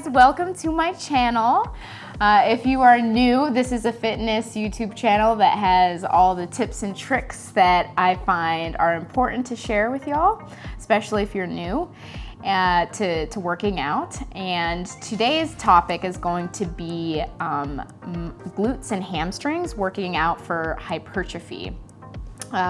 guys, welcome to my channel. If you are new, this is a fitness YouTube channel that has all the tips and tricks that I find are important to share with y'all, especially if you're new to working out. And today's topic is going to be glutes and hamstrings, working out for hypertrophy.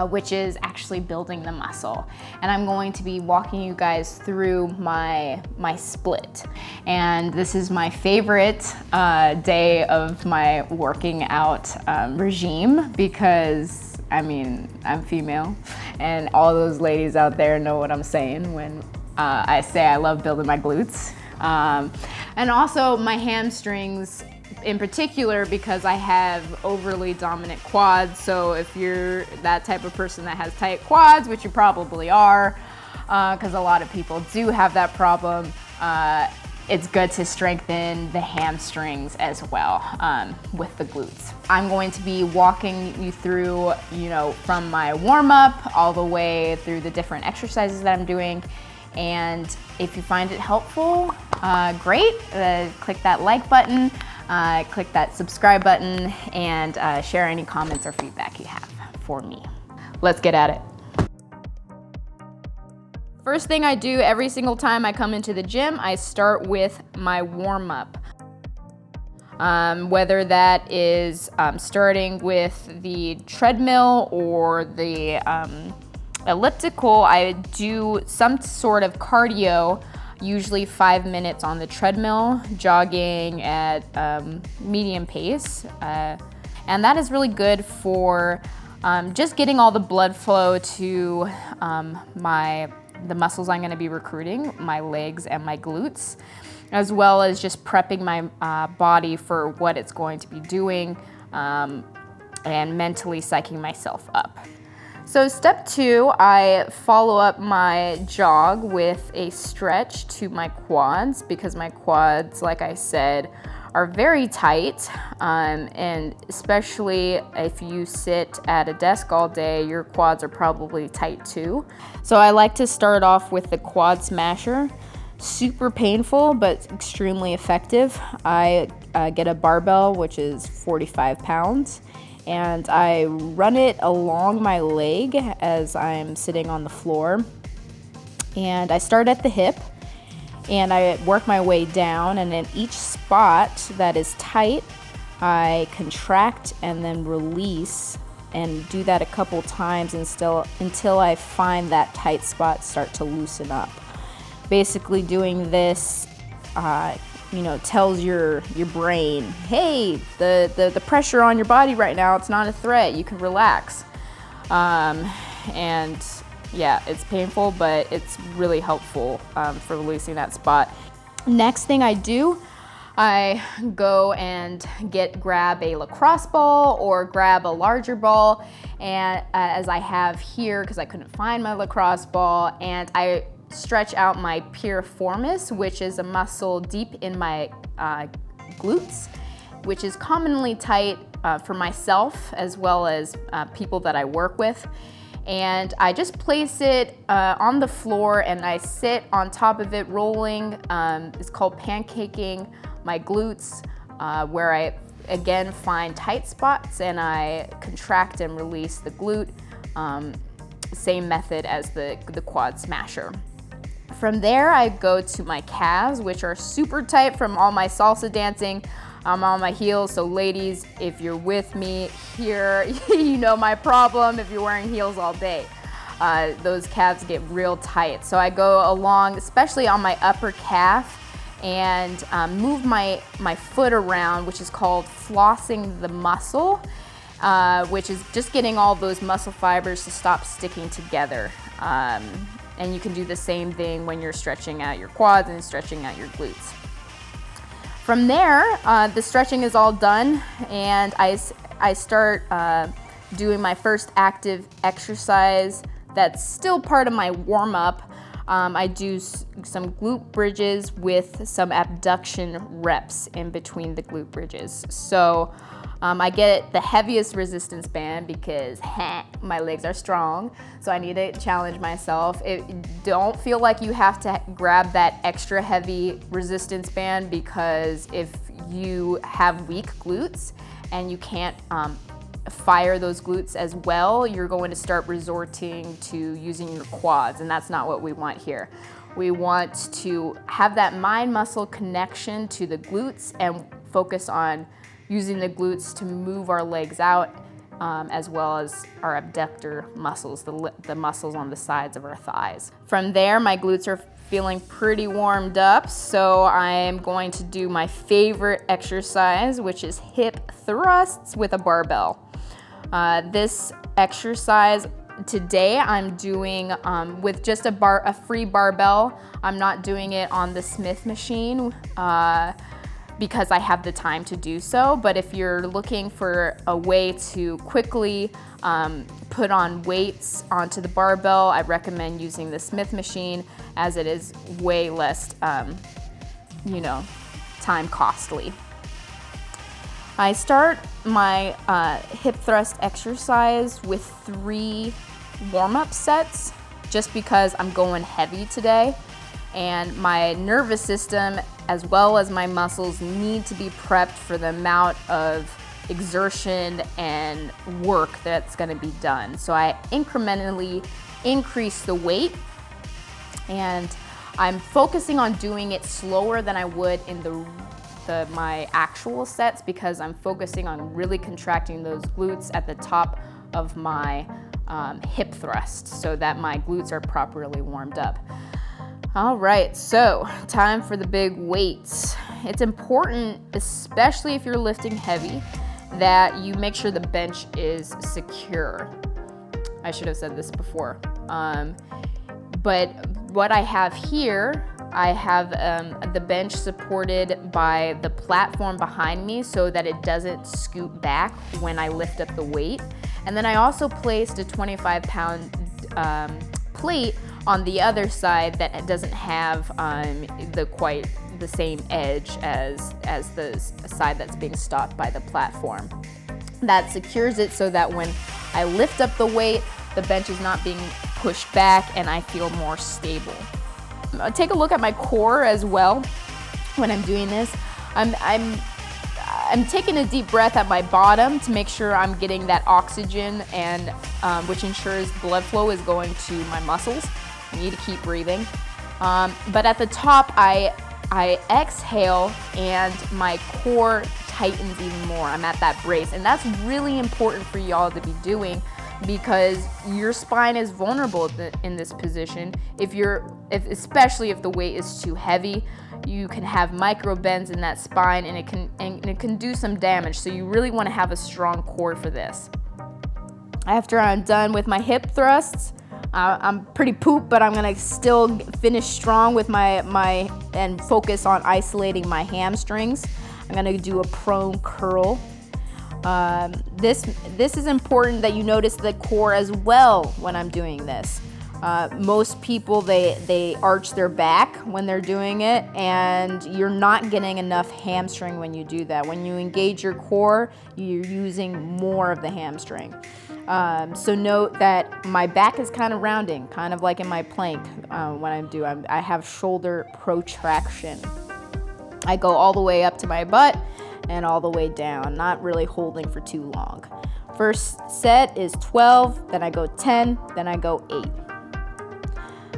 Which is actually building the muscle. And I'm going to be walking you guys through my split. And this is my favorite day of my working out regime because, I mean, I'm female and all those ladies out there know what I'm saying when I say I love building my glutes. And also my hamstrings in particular because I have overly dominant quads. So if you're that type of person that has tight quads, which you probably are, because a lot of people do have that problem, it's good to strengthen the hamstrings as well with the glutes. I'm going to be walking you through, from my warm-up all the way through the different exercises that I'm doing. And if you find it helpful, great, click that like button. Click that subscribe button and share any comments or feedback you have for me. Let's get at it. First thing I do every single time I come into the gym, I start with my warm-up. Whether that is starting with the treadmill or the elliptical, I do some sort of cardio, usually 5 minutes on the treadmill, jogging at medium pace. And that is really good for just getting all the blood flow to the muscles I'm gonna be recruiting, my legs and my glutes, as well as just prepping my body for what it's going to be doing and mentally psyching myself up. So step 2, I follow up my jog with a stretch to my quads because my quads, like I said, are very tight, and especially if you sit at a desk all day, your quads are probably tight too. So I like to start off with the quad smasher. Super painful, but extremely effective. I get a barbell, which is 45 pounds. And I run it along my leg as I'm sitting on the floor. And I start at the hip and I work my way down, and in each spot that is tight, I contract and then release, and do that a couple times until I find that tight spot start to loosen up. Basically doing this tells your brain, hey, the pressure on your body right now, it's not a threat, you can relax. And yeah, it's painful, but it's really helpful for releasing that spot. Next thing I do, I go and grab a lacrosse ball or grab a larger ball, and as I have here, because I couldn't find my lacrosse ball, and I stretch out my piriformis, which is a muscle deep in my glutes, which is commonly tight for myself as well as people that I work with. And I just place it on the floor and I sit on top of it rolling. It's called pancaking my glutes, where I again find tight spots and I contract and release the glute. Same method as the quad smasher. From there, I go to my calves, which are super tight from all my salsa dancing. I'm on my heels, so ladies, if you're with me here, you know my problem if you're wearing heels all day. Those calves get real tight. So I go along, especially on my upper calf, and move my foot around, which is called flossing the muscle, which is just getting all those muscle fibers to stop sticking together. And you can do the same thing when you're stretching out your quads and stretching out your glutes. From there, the stretching is all done, and I start doing my first active exercise that's still part of my warm-up. I do some glute bridges with some abduction reps in between the glute bridges. So I get the heaviest resistance band because my legs are strong, so I need to challenge myself. Don't feel like you have to grab that extra heavy resistance band, because if you have weak glutes and you can't fire those glutes as well, you're going to start resorting to using your quads, and that's not what we want here. We want to have that mind-muscle connection to the glutes and focus on using the glutes to move our legs out, as well as our abductor muscles, the muscles on the sides of our thighs. From there, my glutes are feeling pretty warmed up, so I'm going to do my favorite exercise, which is hip thrusts with a barbell. This exercise today I'm doing with just a free barbell. I'm not doing it on the Smith machine because I have the time to do so, but if you're looking for a way to quickly put on weights onto the barbell, I recommend using the Smith machine, as it is way less, time costly. I start my hip thrust exercise with 3 warm-up sets, just because I'm going heavy today, and my nervous system as well as my muscles need to be prepped for the amount of exertion and work that's going to be done. So I incrementally increase the weight, and I'm focusing on doing it slower than I would in my actual sets, because I'm focusing on really contracting those glutes at the top of my hip thrust so that my glutes are properly warmed up. All right, so time for the big weights. It's important, especially if you're lifting heavy, that you make sure the bench is secure. I should have said this before. But what I have here, I have the bench supported by the platform behind me so that it doesn't scoot back when I lift up the weight. And then I also placed a 25-pound plate on the other side that doesn't have quite the same edge as the side that's being stopped by the platform. That secures it so that when I lift up the weight, the bench is not being pushed back and I feel more stable. Take a look at my core as well when I'm doing this. I'm taking a deep breath at my bottom to make sure I'm getting that oxygen, and which ensures blood flow is going to my muscles. I need to keep breathing. But at the top, I exhale and my core tightens even more. I'm at that brace, and that's really important for y'all to be doing, because your spine is vulnerable in this position. Especially if the weight is too heavy, you can have micro bends in that spine, and it can do some damage. So you really want to have a strong core for this. After I'm done with my hip thrusts, I'm pretty pooped, but I'm gonna still finish strong with and focus on isolating my hamstrings. I'm gonna do a prone curl. This is important that you notice the core as well when I'm doing this. Most people, they arch their back when they're doing it, and you're not getting enough hamstring when you do that. When you engage your core, you're using more of the hamstring. So note that my back is kind of rounding, kind of like in my plank when I have shoulder protraction. I go all the way up to my butt and all the way down, not really holding for too long. First set is 12, then I go 10, then I go 8.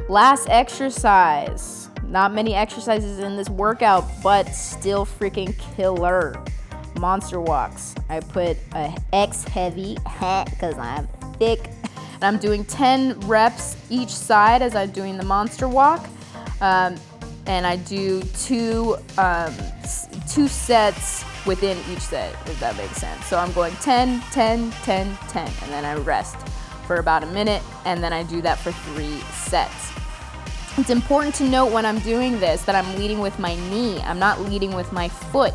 Last exercise. Not many exercises in this workout, but still freaking killer. Monster walks. I put a X heavy because I'm thick, and I'm doing 10 reps each side as I'm doing the monster walk, and I do two sets within each set, if that makes sense. So I'm going 10, 10, 10, 10, and then I rest for about a minute, and then I do that for 3 sets. It's important to note when I'm doing this that I'm leading with my knee. I'm not leading with my foot.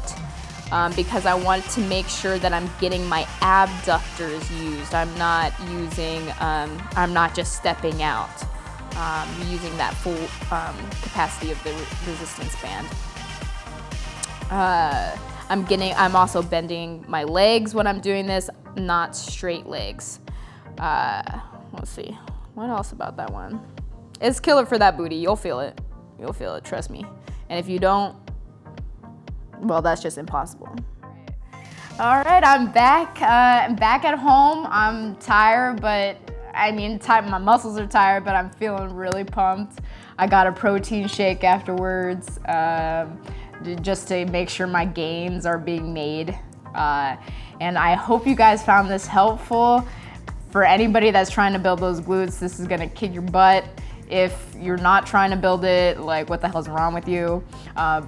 Because I want to make sure that I'm getting my abductors used. I'm not just stepping out, using that full I'm also bending my legs when I'm doing this, not straight legs. Let's see, what else about that one? It's killer for that booty, you'll feel it. You'll feel it, trust me. And if you don't, well, that's just impossible. All right, I'm back at home. I'm tired, but I mean, my muscles are tired, but I'm feeling really pumped. I got a protein shake afterwards, just to make sure my gains are being made. And I hope you guys found this helpful. For anybody that's trying to build those glutes, this is gonna kick your butt. If you're not trying to build it, like what the hell's wrong with you?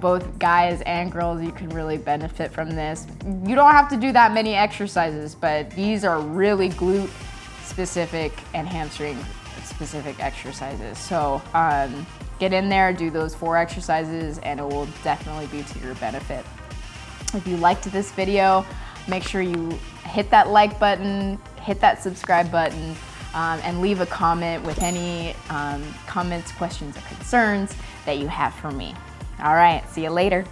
Both guys and girls, you can really benefit from this. You don't have to do that many exercises, but these are really glute specific and hamstring specific exercises. So get in there, do those 4 exercises, and it will definitely be to your benefit. If you liked this video, make sure you hit that like button, hit that subscribe button, and leave a comment with any comments, questions, or concerns that you have for me. All right, see you later.